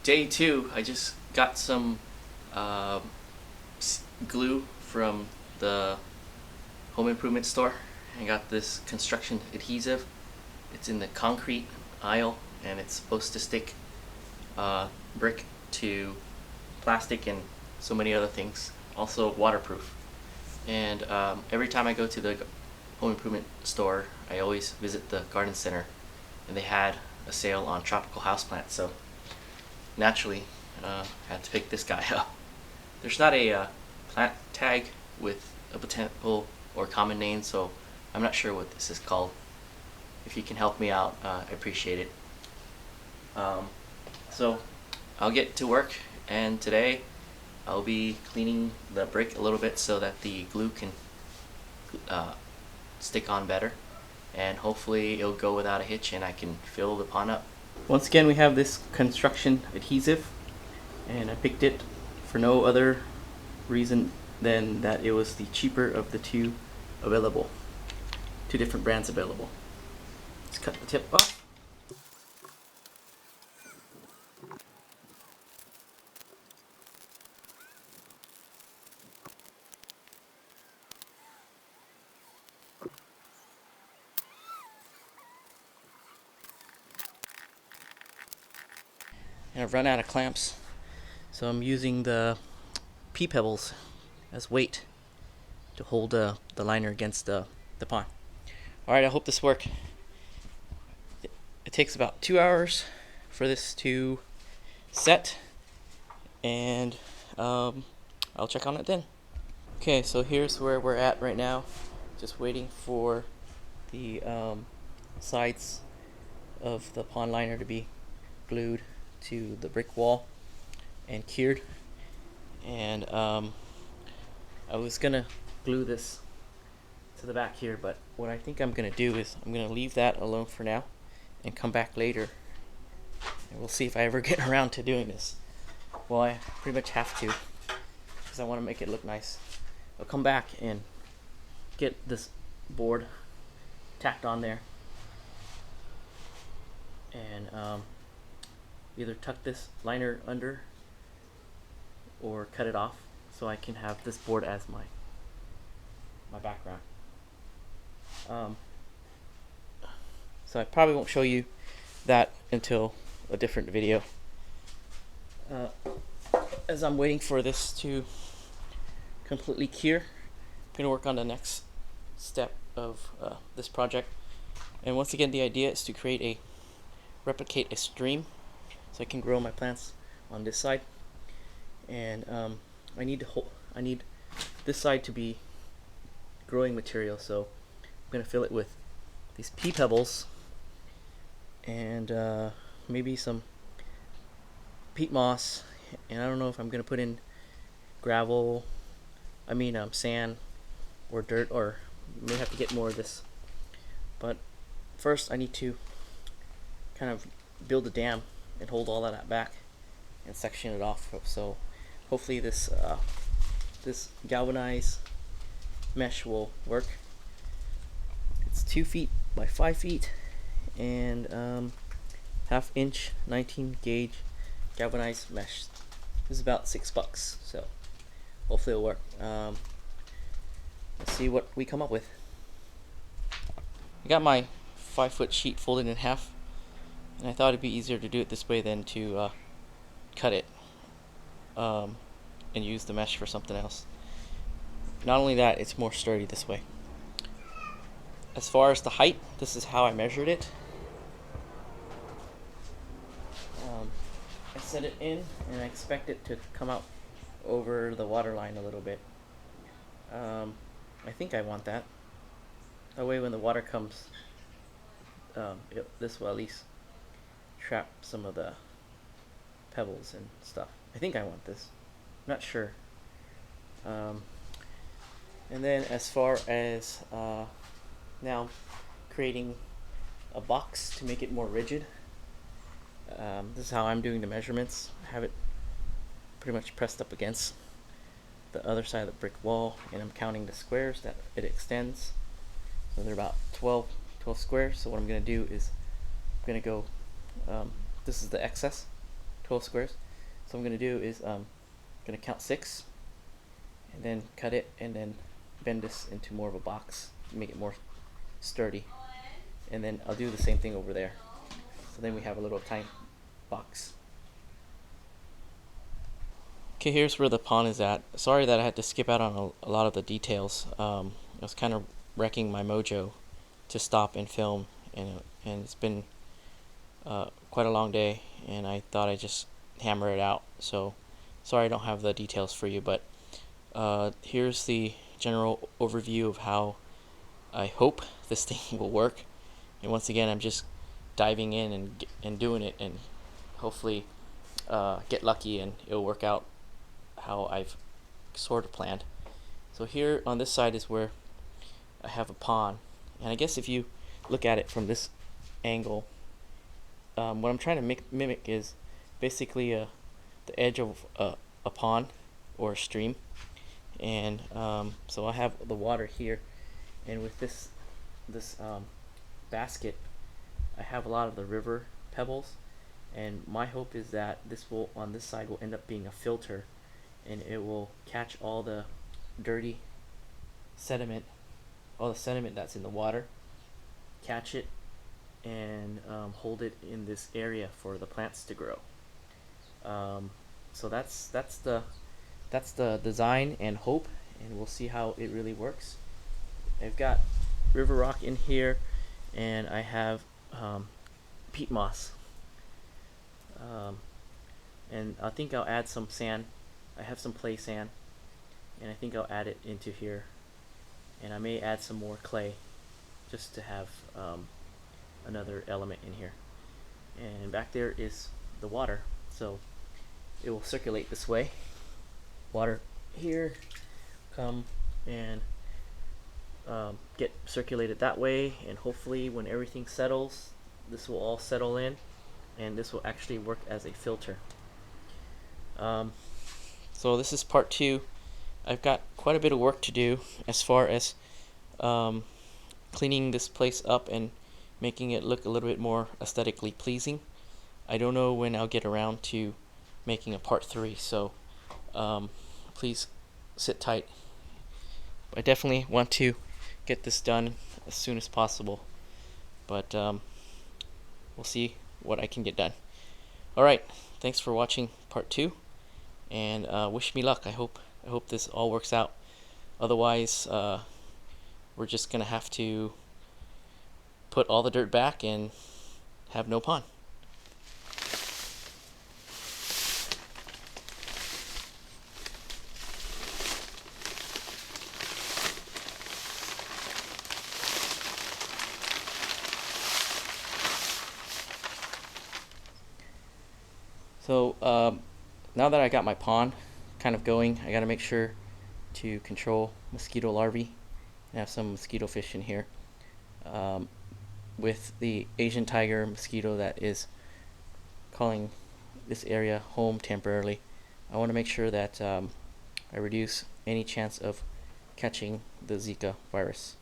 day 2, I just got some glue from the home improvement store. I got this construction adhesive. It's in the concrete aisle, and it's supposed to stick brick to plastic and so many other things. Also waterproof. And every time I go to the home improvement store, I always visit the garden center, and they had a sale on tropical houseplants. So naturally, I had to pick this guy up. There's not a plant tag with a botanical or common name, so I'm not sure what this is called. If you can help me out, I appreciate it. So I'll get to work, and today I'll be cleaning the brick a little bit so that the glue can stick on better, and hopefully it'll go without a hitch and I can fill the pond up. Once again, we have this construction adhesive, and I picked it for no other reason than that it was the cheaper of the two available. Two different brands available. Let's cut the tip off. And I've run out of clamps, so I'm using the pebbles as weight to hold the liner against the pond. Alright, I hope this works. It takes about 2 hours for this to set, and I'll check on it then. Okay, so here's where we're at right now. Just waiting for the sides of the pond liner to be glued to the brick wall and cured. And I was gonna glue this to the back here, but what I think I'm gonna do is I'm gonna leave that alone for now and come back later, and we'll see if I ever get around to doing this. Well, I pretty much have to, because I want to make it look nice. I'll come back and get this board tacked on there, and either tuck this liner under or cut it off so I can have this board as my background. So I probably won't show you that until a different video. As I'm waiting for this to completely cure, I'm going to work on the next step of this project. And once again, the idea is to replicate a stream so I can grow my plants on this side. And I need this side to be growing material, so I'm going to fill it with these pea pebbles and maybe some peat moss, and I don't know if I'm going to put in sand or dirt, or may have to get more of this. But first I need to kind of build a dam and hold all of that back and section it off, so hopefully this galvanized mesh will work. It's 2 feet by 5 feet and half inch 19 gauge galvanized mesh. This is about $6, so hopefully it'll work. Let's see what we come up with. I got my 5-foot sheet folded in half, and I thought it'd be easier to do it this way than to cut it and use the mesh for something else. Not only that, it's more sturdy this way. As far as the height, this is how I measured it. I set it in, and I expect it to come out over the water line a little bit. I think I want that. That way when the water comes, this will at least trap some of the pebbles and stuff. I think I want this. I'm not sure. And then as far as now creating a box to make it more rigid, this is how I'm doing the measurements. I have it pretty much pressed up against the other side of the brick wall, and I'm counting the squares that it extends. So they're about 12 squares. So what I'm going to do is I'm going to go, this is the excess, 12 squares. So what I'm going to do is going to count 6 and then cut it and then bend this into more of a box to make it more sturdy. And then I'll do the same thing over there. So then we have a little tiny box. Okay, here's where the pond is at. Sorry that I had to skip out on a lot of the details. I was kind of wrecking my mojo to stop and film, and it's been quite a long day, and I thought I'd just hammer it out. So sorry I don't have the details for you, but here's the general overview of how I hope this thing will work. And once again, I'm just diving in and doing it, and hopefully get lucky and it'll work out how I've sort of planned. So here on this side is where I have a pond, and I guess if you look at it from this angle, what I'm trying to mimic is basically the edge of a pond or a stream. And so I have the water here, and with this basket I have a lot of the river pebbles, and my hope is that this will, on this side, will end up being a filter, and it will catch all the dirty sediment, all the sediment that's in the water, catch it and hold it in this area for the plants to grow. So that's the design and hope, and we'll see how it really works. I've got river rock in here, and I have peat moss, and I think I'll add some sand. I have some play sand, and I think I'll add it into here, and I may add some more clay just to have another element in here. And back there is the water, so it will circulate this way. Water here come and get circulated that way, and hopefully when everything settles, this will all settle in, and this will actually work as a filter. So this is part 2. I've got quite a bit of work to do as far as cleaning this place up and making it look a little bit more aesthetically pleasing. I don't know when I'll get around to making a part 3, so please sit tight. I definitely want to get this done as soon as possible, but we'll see what I can get done. Alright, thanks for watching part 2, and wish me luck. I hope this all works out. Otherwise, we're just gonna have to put all the dirt back and have no pond. So now that I got my pond kind of going, I gotta make sure to control mosquito larvae. I have some mosquito fish in here. With the Asian tiger mosquito that is calling this area home temporarily, I want to make sure that I reduce any chance of catching the Zika virus.